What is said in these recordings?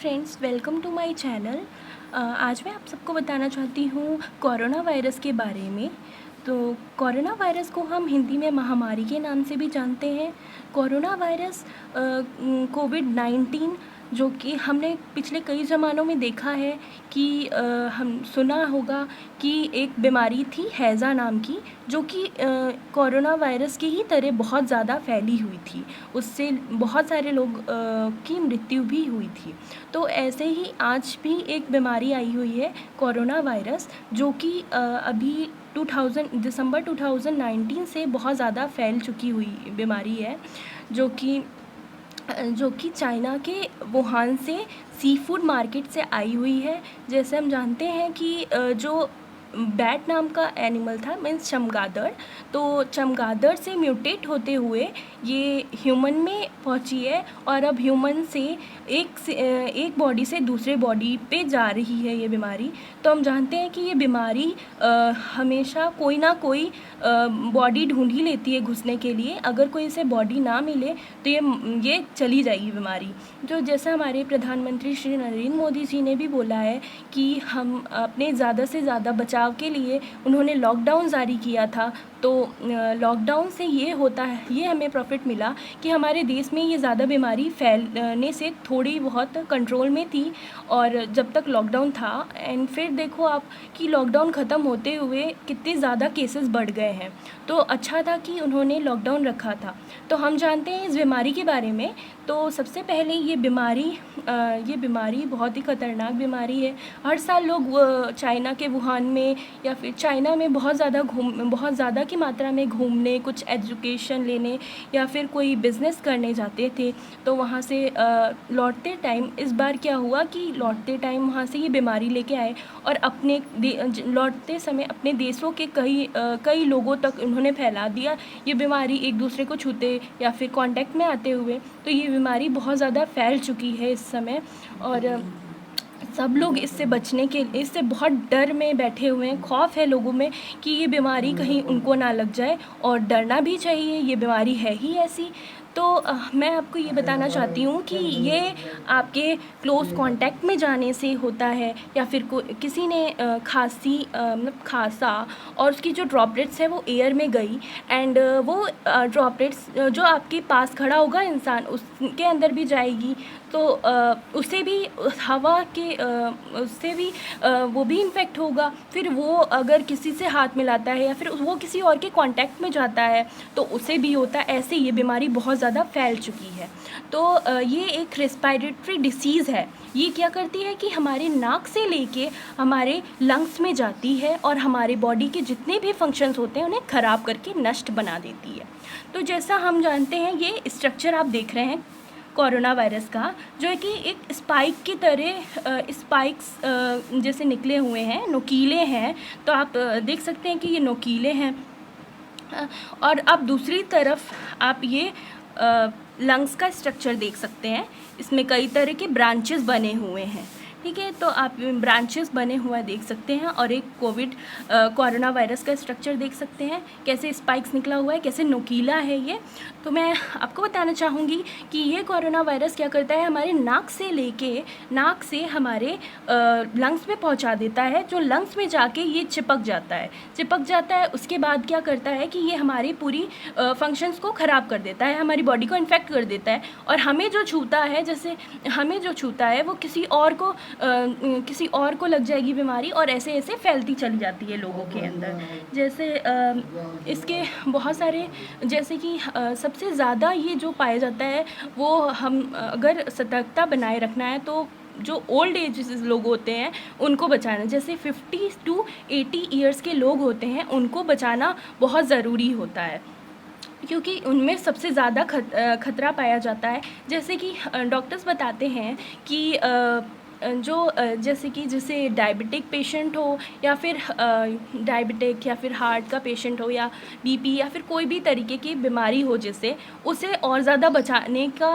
Friends, welcome to my channel. आज मैं आप सबको बताना चाहती हूँ कोरोना वायरस के बारे में। तो कोरोना वायरस को हम हिंदी में महामारी के नाम से भी जानते हैं। कोरोना वायरस कोविड-19 जो कि हमने पिछले कई ज़मानों में देखा है कि हम सुना होगा कि एक बीमारी थी हैज़ा नाम की, जो कि कोरोना वायरस की ही तरह बहुत ज़्यादा फैली हुई थी। उससे बहुत सारे लोग की मृत्यु भी हुई थी। तो ऐसे ही आज भी एक बीमारी आई हुई है कोरोना वायरस, जो कि अभी 2000 दिसंबर 2019 से बहुत ज़्यादा फैल चुकी हुई बीमारी है, जो कि चाइना के वुहान से सी फूड मार्केट से आई हुई है। जैसे हम जानते हैं कि जो बैट नाम का एनिमल था, मीन्स चमगादड़, तो चमगादड़ से म्यूटेट होते हुए ये ह्यूमन में पहुंची है और अब ह्यूमन से एक बॉडी से दूसरे बॉडी पे जा रही है ये बीमारी। तो हम जानते हैं कि ये बीमारी हमेशा कोई ना कोई बॉडी ढूंढ ही लेती है घुसने के लिए। अगर कोई इसे बॉडी ना मिले तो ये चली जाएगी बीमारी। जो जैसा हमारे प्रधानमंत्री श्री नरेंद्र मोदी जी ने भी बोला है कि हम अपने ज़्यादा से ज़्यादा बचाव के लिए उन्होंने लॉकडाउन जारी किया था। तो लॉकडाउन से ये होता है, ये हमें प्रॉफिट मिला कि हमारे देश में ये ज़्यादा बीमारी फैलने से थोड़ी बहुत कंट्रोल में थी। और जब तक लॉकडाउन था एंड फिर देखो आप कि लॉकडाउन ख़त्म होते हुए कितने ज़्यादा केसेस बढ़ गए हैं। तो अच्छा था कि उन्होंने लॉकडाउन रखा था। तो हम जानते हैं इस बीमारी के बारे में। तो सबसे पहले ये बीमारी बहुत ही ख़तरनाक बीमारी है। हर साल लोग चाइना के वुहान में या फिर चाइना में बहुत ज़्यादा की मात्रा में घूमने, कुछ एजुकेशन लेने या फिर कोई बिज़नेस करने जाते थे। तो वहाँ से लौटते टाइम इस बार क्या हुआ कि लौटते टाइम वहाँ से ये बीमारी लेके आए और लौटते समय अपने देशों के कई लोगों तक उन्होंने फैला दिया ये बीमारी, एक दूसरे को छूते या फिर कांटेक्ट में आते हुए। तो ये बीमारी बहुत ज़्यादा फैल चुकी है इस समय और सब लोग इससे बहुत डर में बैठे हुए हैं। खौफ है लोगों में कि ये बीमारी कहीं उनको ना लग जाए, और डरना भी चाहिए, ये बीमारी है ही ऐसी। तो मैं आपको ये बताना चाहती हूँ कि ये आपके क्लोज़ कांटेक्ट में जाने से होता है या फिर किसी ने मतलब खांसा और उसकी जो ड्रॉपलेट्स है वो एयर में गई एंड वो ड्रॉपलेट्स जो आपके पास खड़ा होगा इंसान उसके अंदर भी जाएगी। तो उसे भी उससे भी वो भी इन्फेक्ट होगा। फिर वो अगर किसी से हाथ मिलाता है या फिर वो किसी और के कांटेक्ट में जाता है तो उसे भी होता है। ऐसे ये बीमारी बहुत ज़्यादा फैल चुकी है। तो ये एक रेस्पिरेटरी डिसीज़ है। ये क्या करती है कि हमारे नाक से लेके हमारे लंग्स में जाती है और हमारे बॉडी के जितने भी फंक्शंस होते हैं उन्हें ख़राब करके नष्ट बना देती है। तो जैसा हम जानते हैं, ये स्ट्रक्चर आप देख रहे हैं कोरोना वायरस का, जो है कि एक स्पाइक की तरह स्पाइक्स जैसे निकले हुए हैं, नुकीले हैं। तो आप देख सकते हैं कि ये नुकीले हैं। और अब दूसरी तरफ आप ये लंग्स का स्ट्रक्चर देख सकते हैं। इसमें कई तरह के ब्रांचेस बने हुए हैं, ठीक है। तो आप ब्रांचेस बने हुआ देख सकते हैं और एक कोरोना वायरस का स्ट्रक्चर देख सकते हैं, कैसे स्पाइक्स निकला हुआ है, कैसे नुकीला है ये। तो मैं आपको बताना चाहूँगी कि ये कोरोना वायरस क्या करता है, हमारे नाक से हमारे लंग्स में पहुँचा देता है। जो लंग्स में जाके ये चिपक जाता है। उसके बाद क्या करता है कि ये हमारी पूरी फंक्शंस को ख़राब कर देता है, हमारी बॉडी को इन्फेक्ट कर देता है। और हमें जो छूता है वो किसी और को लग जाएगी बीमारी और ऐसे ऐसे फैलती चली जाती है लोगों के अंदर। जैसे इसके बहुत सारे, जैसे कि सबसे ज़्यादा ये जो पाया जाता है वो हम अगर सतर्कता बनाए रखना है तो जो ओल्ड एज लोग होते हैं उनको बचाना, जैसे 50 to 80 ईयर्स के लोग होते हैं उनको बचाना बहुत ज़रूरी होता है, क्योंकि उनमें सबसे ज़्यादा खतरा पाया जाता है। जैसे कि डॉक्टर्स बताते हैं कि जैसे कि जैसे डायबिटिक पेशेंट हो या फिर डायबिटिक या फिर हार्ट का पेशेंट हो या बीपी या फिर कोई भी तरीके की बीमारी हो जिससे उसे और ज़्यादा बचाने का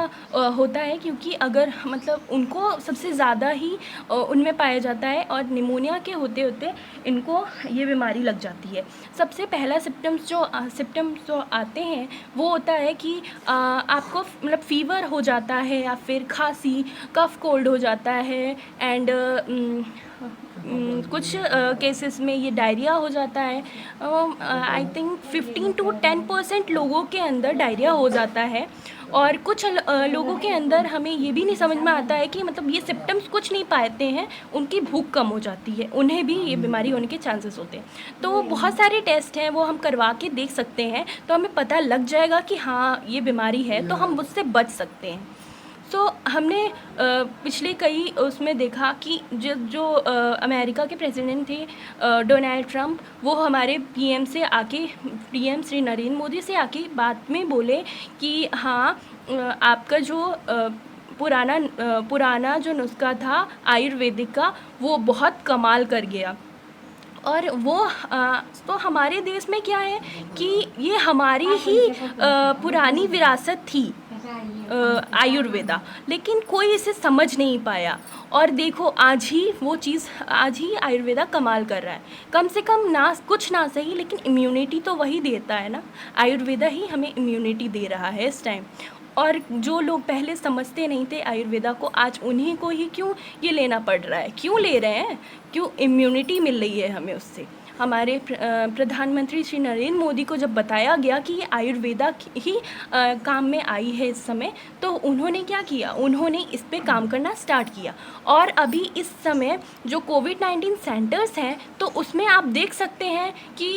होता है, क्योंकि अगर मतलब उनको सबसे ज़्यादा ही उनमें पाया जाता है और निमोनिया के होते होते इनको ये बीमारी लग जाती है। सबसे पहला सिम्पटम्स जो आते हैं वो होता है कि आपको मतलब फ़ीवर हो जाता है या फिर खांसी, कफ़ कोल्ड हो जाता है एंड कुछ केसेस में ये डायरिया हो जाता है। आई थिंक 15 to 10% लोगों के अंदर डायरिया हो जाता है और कुछ लोगों के अंदर हमें ये भी नहीं समझ में आता है कि मतलब ये सिम्पटम्स कुछ नहीं पाते हैं, उनकी भूख कम हो जाती है, उन्हें भी ये बीमारी होने के चांसेस होते हैं। तो बहुत सारे टेस्ट हैं वो हम करवा के देख सकते हैं, तो हमें पता लग जाएगा कि हाँ ये बीमारी है, तो हम उससे बच सकते हैं। सो हमने पिछले कई उसमें देखा कि जो अमेरिका के प्रेसिडेंट थे डोनाल्ड ट्रंप, वो हमारे पीएम श्री नरेंद्र मोदी से आके बात में बोले कि हाँ आपका जो पुराना जो नुस्खा था आयुर्वेदिक का वो बहुत कमाल कर गया। और वो तो हमारे देश में क्या है कि ये हमारी ही पुरानी विरासत थी आयुर्वेदा, लेकिन कोई इसे समझ नहीं पाया। और देखो आज ही आयुर्वेदा कमाल कर रहा है। कम से कम ना कुछ ना सही लेकिन इम्यूनिटी तो वही देता है ना, आयुर्वेदा ही हमें इम्यूनिटी दे रहा है इस टाइम। और जो लोग पहले समझते नहीं थे आयुर्वेदा को, आज उन्हीं को ही क्यों ये लेना पड़ रहा है, क्यों ले रहे हैं, क्यों इम्यूनिटी मिल रही है हमें उससे। हमारे प्रधानमंत्री श्री नरेंद्र मोदी को जब बताया गया कि ये आयुर्वेदा ही काम में आई है इस समय, तो उन्होंने क्या किया, उन्होंने इस पे काम करना स्टार्ट किया। और अभी इस समय जो कोविड-19 सेंटर्स हैं तो उसमें आप देख सकते हैं कि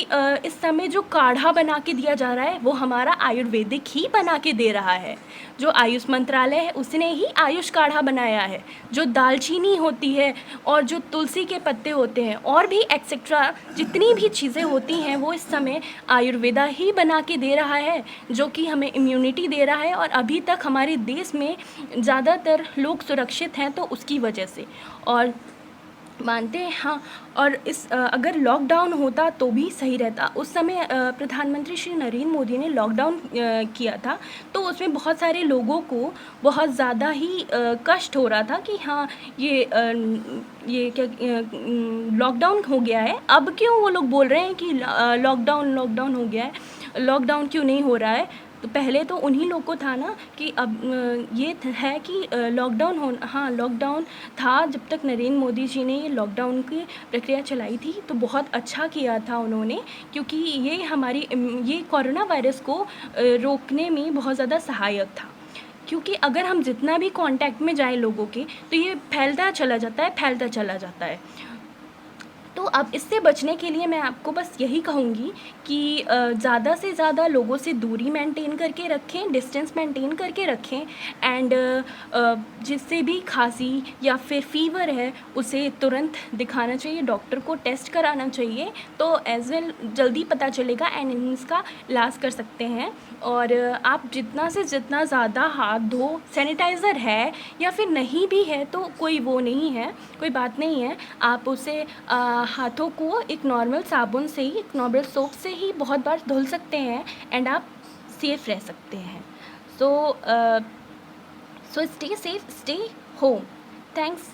इस समय जो काढ़ा बना के दिया जा रहा है वो हमारा आयुर्वेदिक ही बना के दे रहा है। जो आयुष मंत्रालय है उसने ही आयुष काढ़ा बनाया है। जो दालचीनी होती है और जो तुलसी के पत्ते होते हैं और भी एक्सेट्रा जितनी भी चीज़ें होती हैं वो इस समय आयुर्वेदा ही बना के दे रहा है, जो कि हमें इम्यूनिटी दे रहा है। और अभी तक हमारे देश में ज़्यादातर लोग सुरक्षित हैं तो उसकी वजह से। और मानते हैं हाँ। और अगर लॉकडाउन होता तो भी सही रहता। उस समय प्रधानमंत्री श्री नरेंद्र मोदी ने लॉकडाउन किया था, तो उसमें बहुत सारे लोगों को बहुत ज़्यादा ही कष्ट हो रहा था कि हाँ ये क्या लॉकडाउन हो गया है। अब क्यों वो लोग बोल रहे हैं कि लॉकडाउन हो गया है, लॉकडाउन क्यों नहीं हो रहा है। तो पहले तो उन्हीं लोग को था ना कि अब ये है कि लॉकडाउन था जब तक नरेंद्र मोदी जी ने ये लॉकडाउन की प्रक्रिया चलाई थी, तो बहुत अच्छा किया था उन्होंने, क्योंकि ये कोरोना वायरस को रोकने में बहुत ज़्यादा सहायक था। क्योंकि अगर हम जितना भी कांटेक्ट में जाएं लोगों के, तो ये फैलता चला जाता है। तो अब इससे बचने के लिए मैं आपको बस यही कहूँगी कि ज़्यादा से ज़्यादा लोगों से दूरी मेंटेन करके रखें, डिस्टेंस मेंटेन करके रखें। एंड जिससे भी खांसी या फिर फ़ीवर है उसे तुरंत दिखाना चाहिए, डॉक्टर को टेस्ट कराना चाहिए, तो एज़ वेल जल्दी पता चलेगा एंड इसका इलाज कर सकते हैं। और आप जितना से जितना ज़्यादा हाथ धो, सैनिटाइज़र है या फिर नहीं भी है तो कोई बात नहीं है, आप उसे हाथों को एक नॉर्मल साबुन से ही, एक नॉर्मल सोप से ही बहुत बार धुल सकते हैं एंड आप सेफ़ रह सकते हैं। So stay safe, stay home. Thanks.